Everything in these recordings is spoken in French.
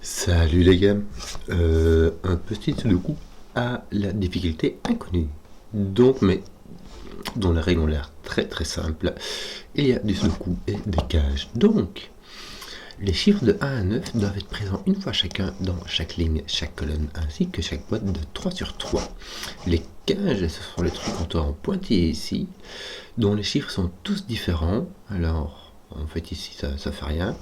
Salut les gars, un petit coup à la difficulté inconnue. Donc, mais dont les règles ont l'air très très simples. Il y a du sudoku et des cages. Donc, les chiffres de 1 à 9 doivent être présents une fois chacun dans chaque ligne, chaque colonne, ainsi que chaque boîte de 3 sur 3. Les cages, ce sont les trucs qu'on en pointillés ici, dont les chiffres sont tous différents. Alors, en fait ici ça fait rien,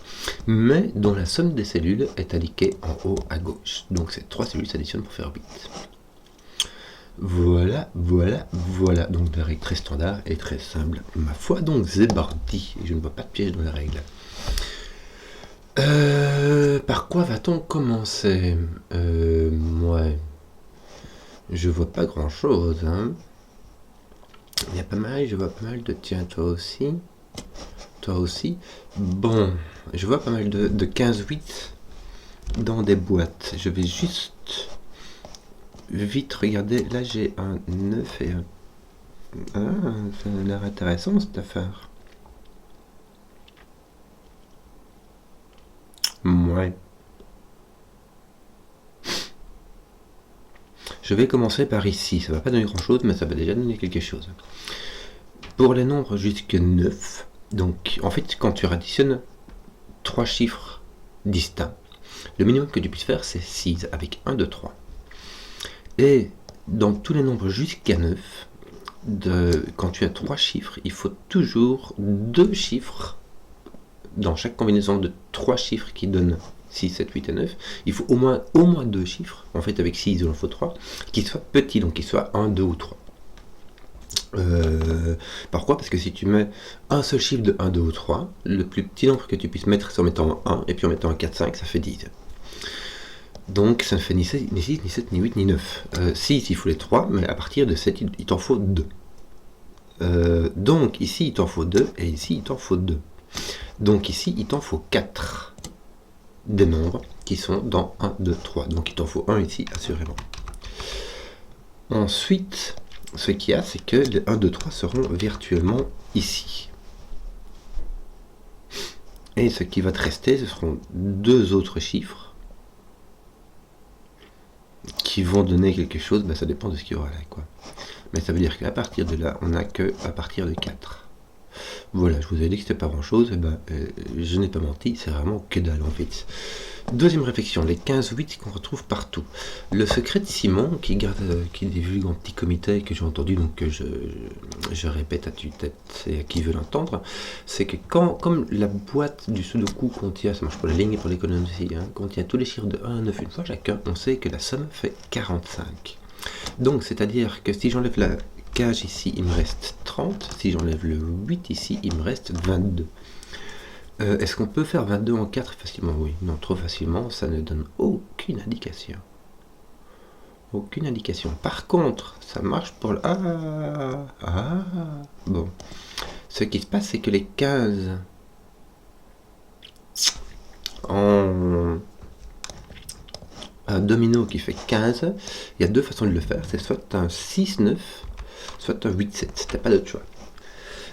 mais dont la somme des cellules est indiquée en haut à gauche. Donc ces 3 cellules s'additionnent pour faire 8. Voilà, voilà, voilà. Donc des règles très standards et très simples. Ma foi, donc Zébardi, et je ne vois pas de piège dans les règles. Par quoi va-t-on commencer? Ouais. Je vois pas grand chose, hein. Il y a pas mal, je vois pas mal de. Tiens, toi aussi. Toi aussi. Bon, je vois pas mal de 15-8 dans des boîtes. Je vais juste vite regarder. Là, j'ai un 9 et un. Ah, ça a l'air intéressant cette affaire. Ouais. Je vais commencer par ici. Ça va pas donner grand chose, mais ça va déjà donner quelque chose. Pour les nombres jusque 9, donc en fait, quand tu additionnes 3 chiffres distincts, le minimum que tu puisses faire, c'est 6 avec 1, 2, 3. Et dans tous les nombres jusqu'à 9, quand tu as 3 chiffres, il faut toujours 2 chiffres dans chaque combinaison de 3 chiffres qui donnent 6, 7, 8 et 9. Il faut au moins 2 chiffres, en fait avec 6 il en faut 3, qui soient petits, donc qui soient 1, 2 ou 3. Pourquoi? Parce que si tu mets un seul chiffre de 1, 2 ou 3, le plus petit nombre que tu puisses mettre, c'est en mettant 1, et puis en mettant un 4, 5, ça fait 10. Donc ça ne fait ni 6, ni 7, ni 8, ni 9. 6, il faut les 3, mais à partir de 7, il t'en faut 2. Donc ici, il t'en faut 2, et ici, il t'en faut 2. Donc ici, il t'en faut 4 des nombres qui sont dans 1, 2, 3. Donc il t'en faut 1 ici, assurément. Ensuite, ce qu'il y a, c'est que les 1, 2, 3 seront virtuellement ici. Et ce qui va te rester, ce seront 2 autres chiffres qui vont donner quelque chose, ça dépend de ce qu'il y aura là, quoi. Mais ça veut dire qu'à partir de là, on n'a que à partir de 4. Voilà, je vous ai dit que c'était pas grand chose, je n'ai pas menti, c'est vraiment que dalle en fait. Deuxième réflexion, les 15-8 qu'on retrouve partout. Le secret de Simon, qui divulgue en petit comité, que j'ai entendu, donc que je répète à tue-tête et à qui veut l'entendre, c'est que comme la boîte du Sudoku contient, ça marche pour les lignes et pour les colonnes aussi, contient tous les chiffres de 1 à 9 une fois chacun, on sait que la somme fait 45. Donc, c'est-à-dire que si j'enlève la cage ici, il me reste 30. Si j'enlève le 8 ici, il me reste 22. Est-ce qu'on peut faire 22 en 4 facilement? Oui. Non, trop facilement, ça ne donne aucune indication. Aucune indication. Par contre, ça marche pour le... Bon. Ce qui se passe, c'est que les 15 en un domino qui fait 15, il y a deux façons de le faire. C'est soit un 6-9, soit un 8-7. T'as pas d'autre choix.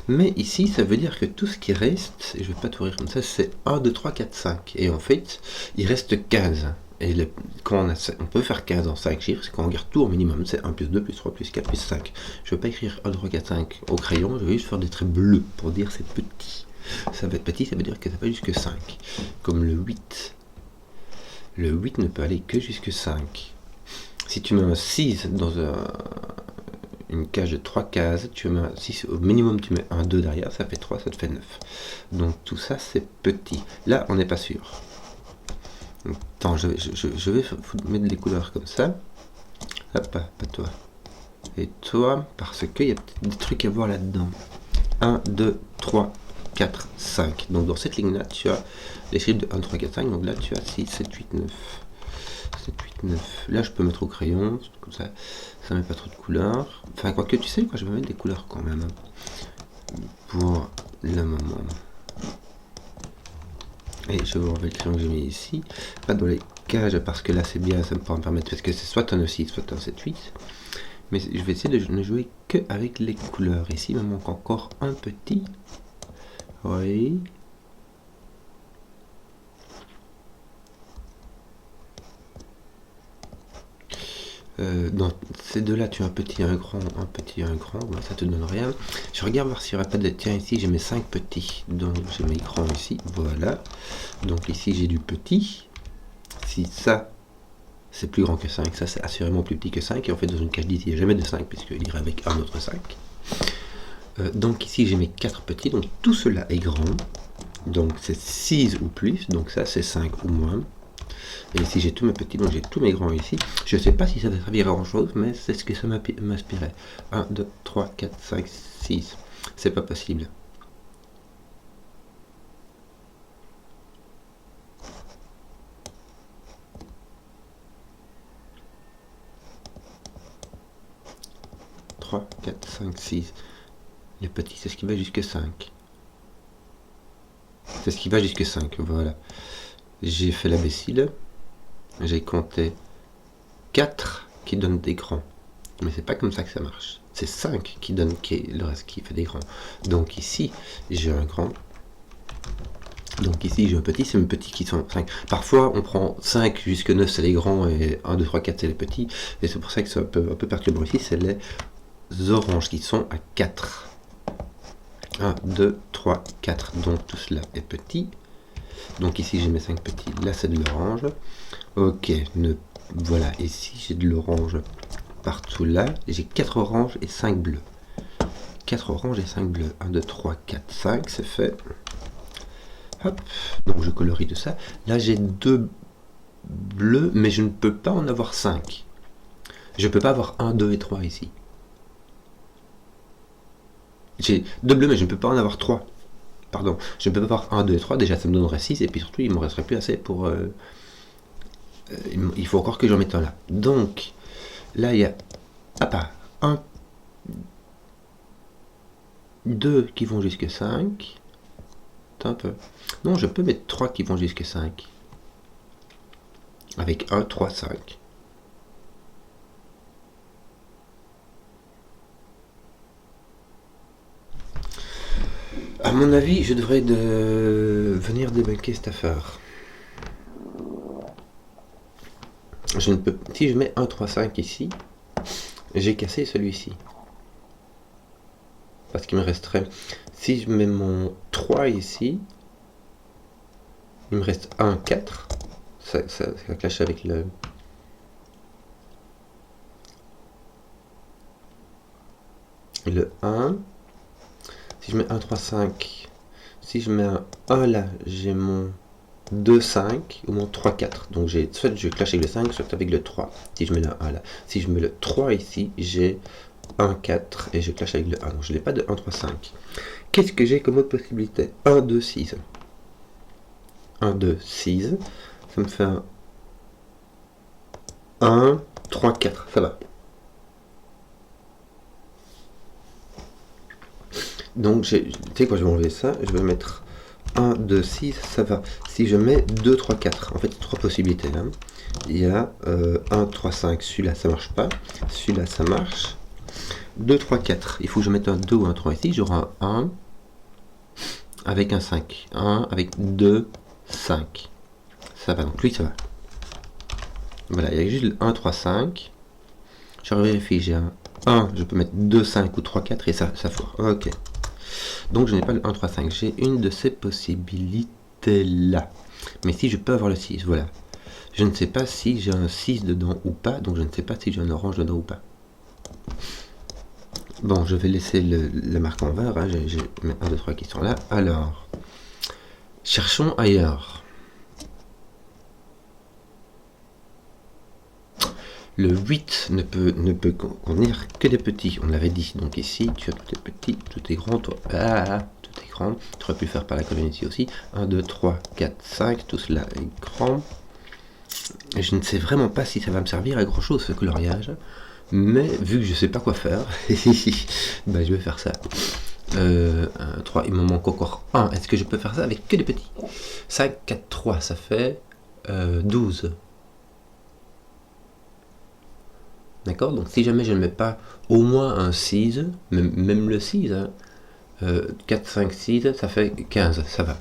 Mais ici, ça veut dire que tout ce qui reste, et je vais pas tout rire comme ça, c'est 1, 2, 3, 4, 5. Et en fait, il reste 15. Et quand on peut faire 15 en 5 chiffres, c'est quand on regarde tout au minimum, c'est 1 plus 2 plus 3 plus 4 plus 5. Je ne vais pas écrire 1, 2, 3, 4, 5 au crayon, je vais juste faire des traits bleus pour dire c'est petit. Ça va être petit, ça veut dire que ça va jusque 5. Comme le 8. Le 8 ne peut aller que jusque 5. Si tu mets un 6 dans une cage de 3 cases, tu mets 6, au minimum tu mets un 2 derrière, ça fait 3, ça te fait 9. Donc tout ça c'est petit. Là on n'est pas sûr. Attends, je vais mettre des couleurs comme ça. Hop, pas toi. Et toi, parce qu'il y a peut-être des trucs à voir là-dedans. 1, 2, 3, 4, 5. Donc dans cette ligne-là, tu as les chiffres de 1, 3, 4, 5. Donc là, tu as 6, 7, 8, 9. 7, 8, 9. Là, je peux mettre au crayon, comme ça, ça met pas trop de couleurs. Enfin, quoique, tu sais quoi, je vais mettre des couleurs quand même. Pour le moment. Et je vais enlever le crayon que j'ai mis ici. Pas dans les cages, parce que là, c'est bien, ça me permettre, parce que c'est soit un 6, soit un 7, 8. Mais je vais essayer de ne jouer que avec les couleurs. Ici, il me manque encore un petit. Oui. Dans ces deux-là, tu as un petit, un grand, un petit, un grand. Bah, ça te donne rien. Je regarde voir s'il n'y aurait pas de... Tiens, ici, j'ai mes 5 petits. Donc, j'ai mes grands ici. Voilà. Donc, ici, j'ai du petit. Si ça, c'est plus grand que 5, ça, c'est assurément plus petit que 5. Et en fait, dans une cage dite, il n'y a jamais de 5, puisqu'il irait avec un autre 5. Donc, ici, j'ai mes 4 petits. Donc, tout cela est grand. Donc, c'est 6 ou plus. Donc, ça, c'est 5 ou moins. Et ici j'ai tous mes petits, donc j'ai tous mes grands ici. Je ne sais pas si ça va servir à grand chose, mais c'est ce que ça m'inspirait. 1, 2, 3, 4, 5, 6. C'est pas possible. « 3, 4, 5, 6. Les petits, c'est ce qui va jusque 5. C'est ce qui va jusque 5, voilà. J'ai fait l'imbécile. J'ai compté 4 qui donnent des grands. Mais c'est pas comme ça que ça marche. C'est 5 qui donne le reste qui fait des grands. Donc ici, j'ai un grand. Donc ici, j'ai un petit. C'est mes petits qui sont 5. Parfois, on prend 5 jusque 9, c'est les grands. Et 1, 2, 3, 4, c'est les petits. Et c'est pour ça que c'est un peu perturbant ici. C'est les oranges qui sont à 4. 1, 2, 3, 4. Donc tout cela est petit. Donc ici, j'ai mes 5 petits. Là, c'est de l'orange. Ok, voilà, ici j'ai de l'orange partout là. J'ai 4 oranges et 5 bleus. 4 oranges et 5 bleus. 1, 2, 3, 4, 5, c'est fait. Hop, donc je colorie tout ça. Là j'ai 2 bleus, mais je ne peux pas en avoir 5. Je ne peux pas avoir 1, 2 et 3 ici. J'ai 2 bleus, mais je ne peux pas en avoir 3. Pardon, je ne peux pas avoir 1, 2 et 3. Déjà ça me donnerait 6, et puis surtout il ne me resterait plus assez pour... il faut encore que j'en mette un là. Donc, là, il y a un, 2 qui vont jusqu'à 5. Un peu. Non, je peux mettre 3 qui vont jusqu'à 5. Avec 1, 3, 5. À mon avis, je devrais venir débunker cette affaire. Je ne peux, si je mets 1, 3, 5 ici, j'ai cassé celui-ci. Parce qu'il me resterait... Si je mets mon 3 ici, il me reste 1, 4. Ça clash avec le... Le 1. Si je mets 1, 3, 5. Si je mets un 1 là, j'ai mon 2, 5 ou mon 3, 4. Donc j'ai soit je clash avec le 5, soit avec le 3. Si je mets le 1 là. Si je mets le 3 ici, j'ai 1, 4 et je clash avec le 1. Donc je n'ai pas de 1, 3, 5. Qu'est-ce que j'ai comme autre possibilité? 1, 2, 6. 1, 2, 6. Ça me fait un 1, 3, 4. Ça va. Donc, tu sais quoi, je vais enlever ça. Je vais mettre 1, 2, 6. Ça va. Si je mets 2, 3, 4. En fait, il y a 3 possibilités là. Il y a 1, 3, 5. Celui-là, ça marche pas. Celui-là, ça marche. 2, 3, 4. Il faut que je mette un 2 ou un 3 ici. J'aurai un 1 avec un 5. 1 avec 2, 5. Ça va. Donc, lui, ça va. Voilà, il y a juste le 1, 3, 5. Je vérifie. J'ai un 1. Je peux mettre 2, 5 ou 3, 4 et ça foire. Ok. Donc, je n'ai pas le 1, 3, 5. J'ai une de ces possibilités-là. Mais si je peux avoir le 6, voilà. Je ne sais pas si j'ai un 6 dedans ou pas. Donc, je ne sais pas si j'ai un orange dedans ou pas. Bon, je vais laisser la marque en vert. Hein. J'ai 1, 2, 3 qui sont là. Alors, cherchons ailleurs. Le 8 ne peut contenir que des petits. On l'avait dit. Donc ici, tu as tout est petit, tout est grand. Toi, tout est grand. Tu aurais pu faire par la colonne ici aussi. 1, 2, 3, 4, 5. Tout cela est grand. Et je ne sais vraiment pas si ça va me servir à grand chose ce coloriage. Mais vu que je ne sais pas quoi faire, bah, je vais faire ça. 3, il me manque encore 1. Est-ce que je peux faire ça avec que des petits? 5, 4, 3, ça fait 12. D'accord? Donc si jamais je ne mets pas au moins un 6, même le 6, hein, 4, 5, 6, ça fait 15, ça va.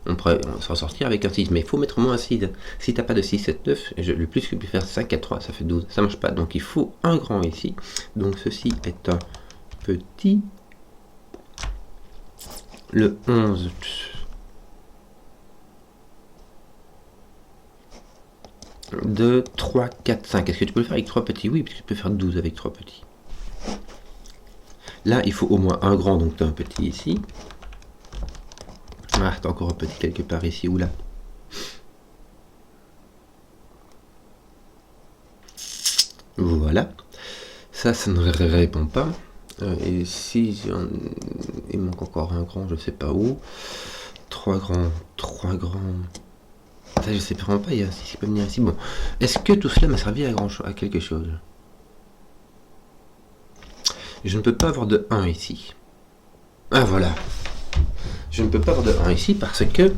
on pourrait s'en sortir avec un 6, mais il faut mettre au moins un 6. Si tu n'as pas de 6, 7, 9, le plus que tu peux faire 5, 4, 3, ça fait 12. Ça ne marche pas, donc il faut un grand ici. Donc ceci est un petit. Le 11. 2, 3, 4, 5. Est-ce que tu peux le faire avec 3 petits? Oui, parce que tu peux faire 12 avec 3 petits. Là, il faut au moins un grand, donc tu as un petit ici. Ah, tu as encore un petit quelque part ici ou là. Voilà. Ça ne répond pas. Et si il manque encore un grand, je sais pas où. 3 grands, 3 grands. Ça, je sais vraiment pas, il y a un 6 qui peut venir ici. Bon, est-ce que tout cela m'a servi à quelque chose? Je ne peux pas avoir de 1 ici. Ah, voilà. Je ne peux pas avoir de 1 ici parce que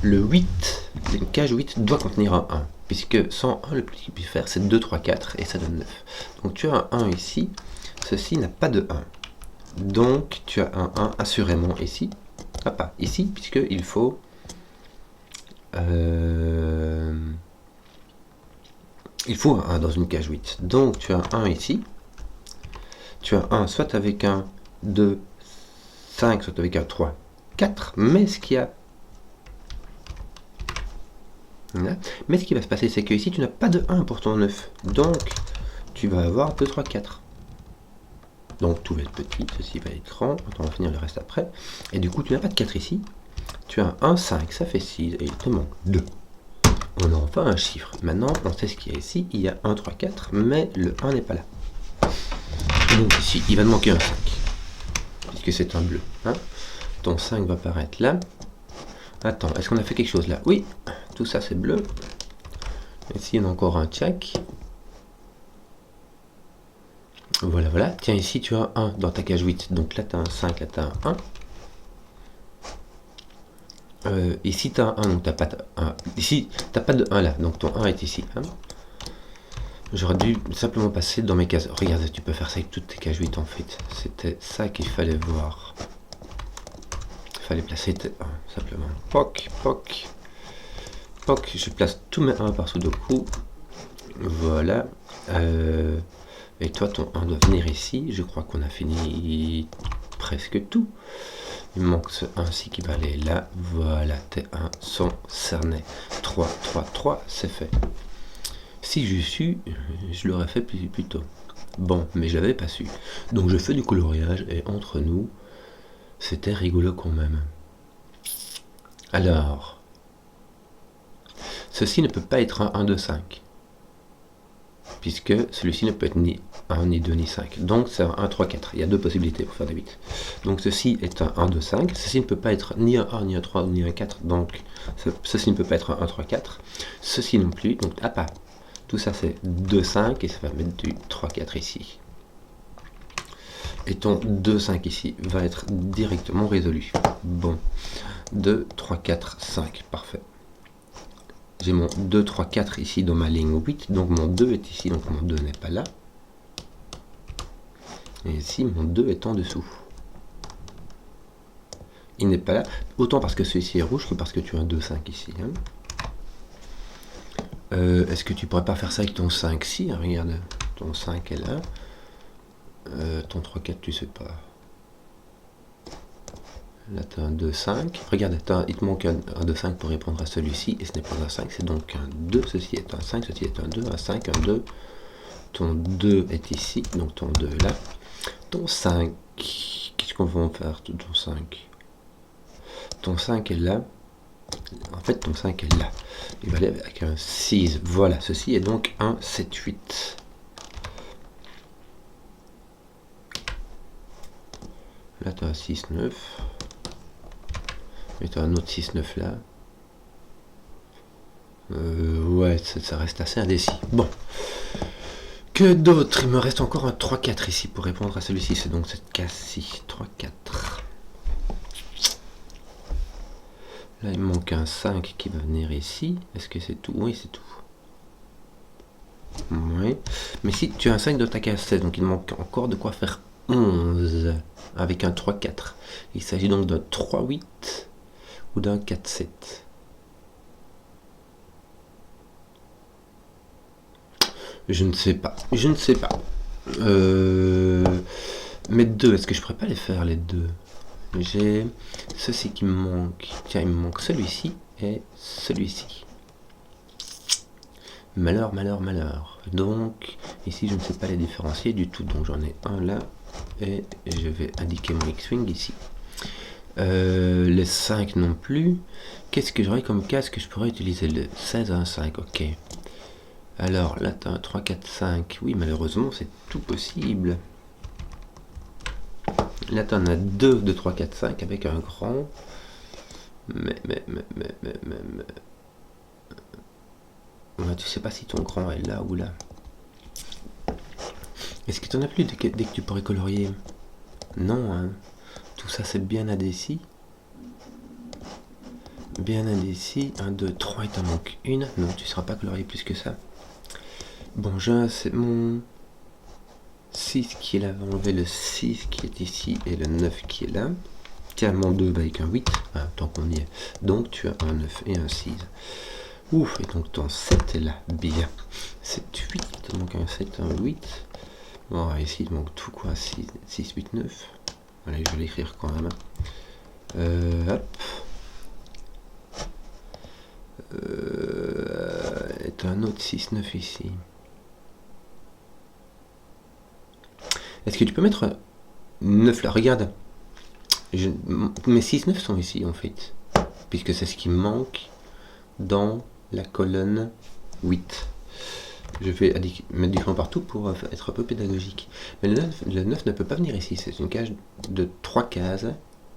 le 8, une cage 8 doit contenir un 1. Puisque sans 1, le plus qu'il peut faire, c'est 2, 3, 4 et ça donne 9. Donc tu as un 1 ici. Ceci n'a pas de 1. Donc tu as un 1 assurément ici. Ah, pas ici, puisqu'il faut... il faut un 1 dans une cage 8. Donc tu as un 1 ici. Tu as un soit avec un 2, 5, soit avec un 3, 4. Mais ce qu'il y a... Là. Mais ce qui va se passer, c'est que ici, tu n'as pas de 1 pour ton 9. Donc, tu vas avoir 2, 3, 4. Donc, tout va être petit. Ceci va être grand. On va finir le reste après. Et du coup, tu n'as pas de 4 ici. Tu as 1, 5. Ça fait 6. Et il te manque 2. On a enfin un chiffre. Maintenant, on sait ce qu'il y a ici. Il y a 1, 3, 4. Mais le 1 n'est pas là. Donc, ici, il va te manquer un 5. Puisque c'est un bleu. Hein. Ton 5 va apparaître là. Attends, est-ce qu'on a fait quelque chose là? Oui. Tout ça, c'est bleu. Ici, il y en a encore un tchac. Voilà, voilà. Tiens, ici, tu as 1 dans ta cage 8. Donc là, tu as un 5, là, tu as un 1. Ici, tu as un 1, donc tu n'as pas de 1. Ici, tu n'as pas de 1 là, donc ton 1 est ici. Hein. J'aurais dû simplement passer dans mes cases. Regarde, tu peux faire ça avec toutes tes cages 8 en fait. C'était ça qu'il fallait voir. Il fallait placer tes 1, simplement. Poc, poc. Poc, je place tous mes 1 par Sudoku. Voilà. Et toi, ton 1 doit venir ici. Je crois qu'on a fini presque tout. Il manque ce 1-ci qui va aller là. Voilà, tes 1 sont cernés. 3, 3, 3, c'est fait. Si je su, je l'aurais fait plus tôt. Bon, mais je l'avais pas su. Donc je fais du coloriage et entre nous, c'était rigolo quand même. Alors, ceci ne peut pas être un 1, 2, 5. Puisque celui-ci ne peut être ni 1, ni 2, ni 5. Donc c'est un 1, 3, 4. Il y a deux possibilités pour faire des 8. Donc ceci est un 1, 2, 5. Ceci ne peut pas être ni un 1, ni un 3, ni un 4. Donc ceci ne peut pas être un 1, 3, 4. Ceci non plus. Donc à pas. Tout ça c'est 2, 5 et ça va mettre du 3, 4 ici. Et ton 2, 5 ici va être directement résolu. Bon. 2, 3, 4, 5. Parfait. J'ai mon 2, 3, 4 ici dans ma ligne 8, donc mon 2 est ici, donc mon 2 n'est pas là. Et ici, mon 2 est en dessous. Il n'est pas là, autant parce que celui-ci est rouge que parce que tu as un 2, 5 ici. Hein. Est-ce que tu pourrais pas faire ça avec ton 5? Si, regarde, ton 5 est là. Ton 3, 4, tu sais pas. Là, tu as un 2, 5. Regarde, il te manque un 2, 5 pour répondre à celui-ci. Et ce n'est pas un 5, c'est donc un 2. Ceci est un 5, ceci est un 2, un 5, un 2. Ton 2 est ici, donc ton 2 est là. Ton 5, qu'est-ce qu'on va en faire de ton 5? Ton 5 est là. En fait, ton 5 est là. Il va aller avec un 6. Voilà, ceci est donc un 7, 8. Là, tu as un 6, 9. Et tu as un autre 6, 9 là. Ouais, ça reste assez indécis. Bon. Que d'autre? Il me reste encore un 3, 4 ici pour répondre à celui-ci. C'est donc cette case-ci. 3, 4. Là, il me manque un 5 qui va venir ici. Est-ce que c'est tout? Oui, c'est tout. Oui. Mais si tu as un 5 dans ta case 16, donc il manque encore de quoi faire 11 avec un 3, 4. Il s'agit donc d'un 3, 8 ou d'un 4-7? Je ne sais pas. Je ne sais pas. Mes deux, est-ce que je pourrais pas les faire les deux? J'ai ceci qui me manque. Tiens, il me manque celui-ci et celui-ci. Malheur, malheur, malheur. Donc, ici, je ne sais pas les différencier du tout. Donc, j'en ai un là. Et je vais indiquer mon X-Wing ici. Les 5 non plus. Qu'est-ce que j'aurais comme casque que je pourrais utiliser? Le 16 à un 5, ok. Alors, là, tu as un 3, 4, 5. Oui, malheureusement, c'est tout possible. Là, tu en as 2 de 3, 4, 5 avec un grand. Mais. Ouais, tu sais pas si ton grand est là ou là. Est-ce que tu en as plus dès que tu pourrais colorier? Non, hein. Tout ça, c'est bien indécis. Bien indécis. 1, 2, 3, il t'en manque une. Non, tu ne seras pas colorié plus que ça. Bon, c'est mon 6 qui est là. On va enlever le 6 qui est ici et le 9 qui est là. Tiens, mon 2 avec un 8. Ah, tant qu'on y est. Donc, tu as un 9 et un 6. Ouf, et donc ton 7 est là. Bien. 7, 8. Il te manque un 7, un 8. Bon, ici, il manque tout quoi. 6, 8, 9. Allez, je vais l'écrire quand même. Hop. Et un autre 6, 9 ici. Est-ce que tu peux mettre 9 là? Regarde. Mes 6, 9 sont ici en fait. Puisque c'est ce qui me manque dans la colonne 8. Je vais mettre du fond partout pour être un peu pédagogique. Mais le 9 ne peut pas venir ici. C'est une cage de 3 cases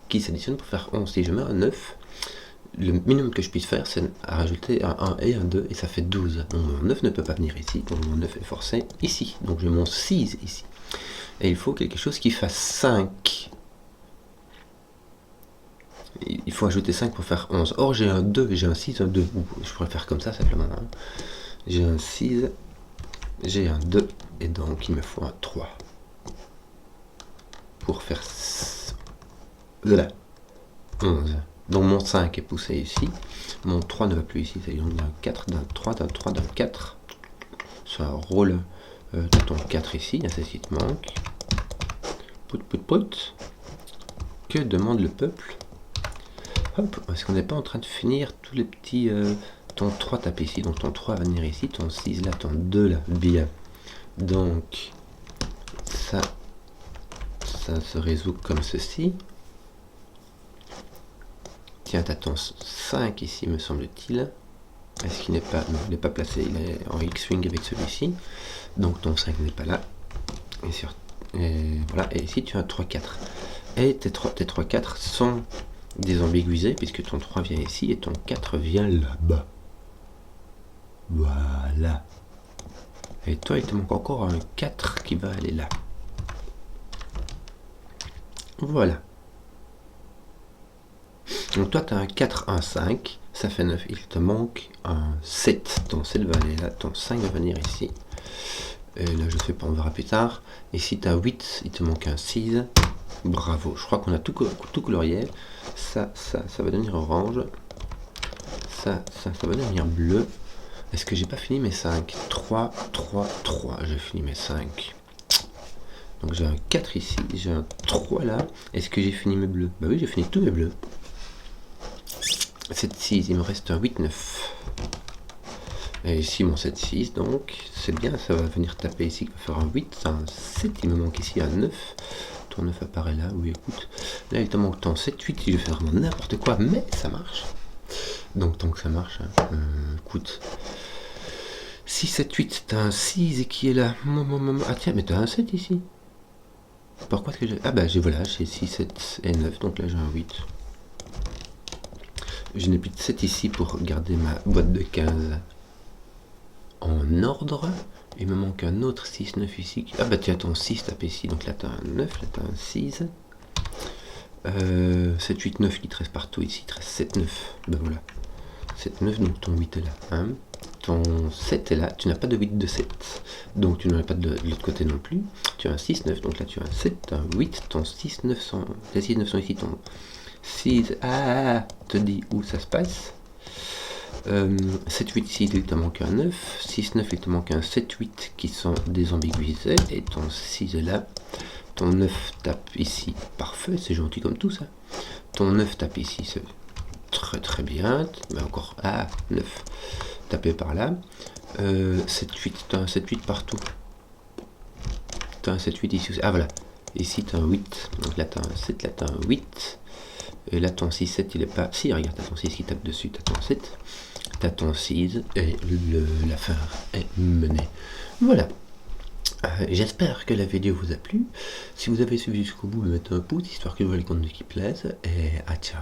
qui s'additionnent pour faire 11. Si je mets un 9, le minimum que je puisse faire, c'est à rajouter un 1 et un 2, et ça fait 12. Donc mon 9 ne peut pas venir ici. Donc mon 9 est forcé ici. Donc j'ai mon 6 ici. Et il faut quelque chose qui fasse 5. Il faut ajouter 5 pour faire 11. Or, j'ai un 2, j'ai un 6, un 2. Je pourrais faire comme ça simplement. Hein. J'ai un 6, j'ai un 2, et donc il me faut un 3. Pour faire... Voilà. 11. Donc mon 5 est poussé ici. Mon 3 ne va plus ici. C'est donc d'un 4, d'un 3, d'un 3, d'un 4. Ça roule de ton 4 ici. C'est ce qui te manque. Pout, pout, pout. Que demande le peuple? Hop, est-ce qu'on n'est pas en train de finir tous les petits... ton 3 tape ici, donc ton 3 va venir ici, ton 6 là, ton 2 là, bien. Donc, ça se résout comme ceci. Tiens, t'as ton 5 ici, me semble-t-il. Est-ce qu'il n'est pas... Non, il n'est pas placé, il est en X-Wing avec celui-ci. Donc ton 5 n'est pas là. Et voilà, et ici tu as un 3-4. Et tes 3-4 sont désambiguisés, puisque ton 3 vient ici et ton 4 vient là-bas. Voilà. Et toi, il te manque encore un 4 qui va aller là. Voilà. Donc toi, tu as un 4, un 5, ça fait 9. Il te manque un 7. Ton 7 va aller là, ton 5 va venir ici. Et là, je ne sais pas, on verra plus tard. Et si tu as 8, il te manque un 6. Bravo, je crois qu'on a tout colorié. Ça va devenir orange. Ça va devenir bleu. Est-ce que j'ai pas fini mes 5? 3, 3, 3. J'ai fini mes 5. Donc j'ai un 4 ici, j'ai un 3 là. Est-ce que j'ai fini mes bleus? Bah oui, j'ai fini tous mes bleus. 7, 6, il me reste un 8, 9. Et ici mon 7, 6, donc c'est bien, ça va venir taper ici, va faire un 8, un 7, il me manque ici un 9. Ton 9 apparaît là, oui écoute. Là il te manque ton 7, 8, je vais faire vraiment n'importe quoi, mais ça marche. Donc tant que ça marche, hein, écoute. 6, 7, 8, t'as un 6 et qui est là. Ah tiens, mais t'as un 7 ici. Pourquoi est-ce que j'ai... Ah bah voilà, j'ai 6, 7 et 9, donc là j'ai un 8. Je n'ai plus de 7 ici pour garder ma boîte de 15 en ordre. Il me manque un autre 6, 9 ici. Ah bah tu as ton 6 tapé ici, donc là tu as un 9, là tu as un 6. 7, 8, 9 qui te reste partout ici, il te reste 7, 9. Ben voilà. 7, 9, donc ton 8 est là. Hein. Ton 7 est là, tu n'as pas de 8 de 7. Donc tu n'en as pas de l'autre côté non plus. Tu as un 6, 9, donc là tu as un 7, un 8, ton 6, 9 sont... Les 6, 9 sont ici, ton 6, te dit où ça se passe. 7, 8, 6, il te manque un 9. 6, 9, il te manque un 7, 8 qui sont désambiguisés. Et ton 6 est là. Ton 9 tape ici. Parfait, c'est gentil comme tout ça. Ton 9 tape ici, c'est très très bien. Mais encore, 9. Tapé par là. 7, 8, tu as un 7, 8 partout. Tu as un 7, 8 ici aussi. Ah voilà. Ici, tu as un 8. Donc là, tu as un 7, là, tu as un 8. Et là, ton 6, 7, il est pas... Si, regarde, tu as ton 6 qui tape dessus, tu as ton 7. Tu as ton 6 et l'affaire est menée. Voilà. J'espère que la vidéo vous a plu. Si vous avez suivi jusqu'au bout, mettez un pouce, histoire que vous voyez les contenus qui plaisent. Et ciao.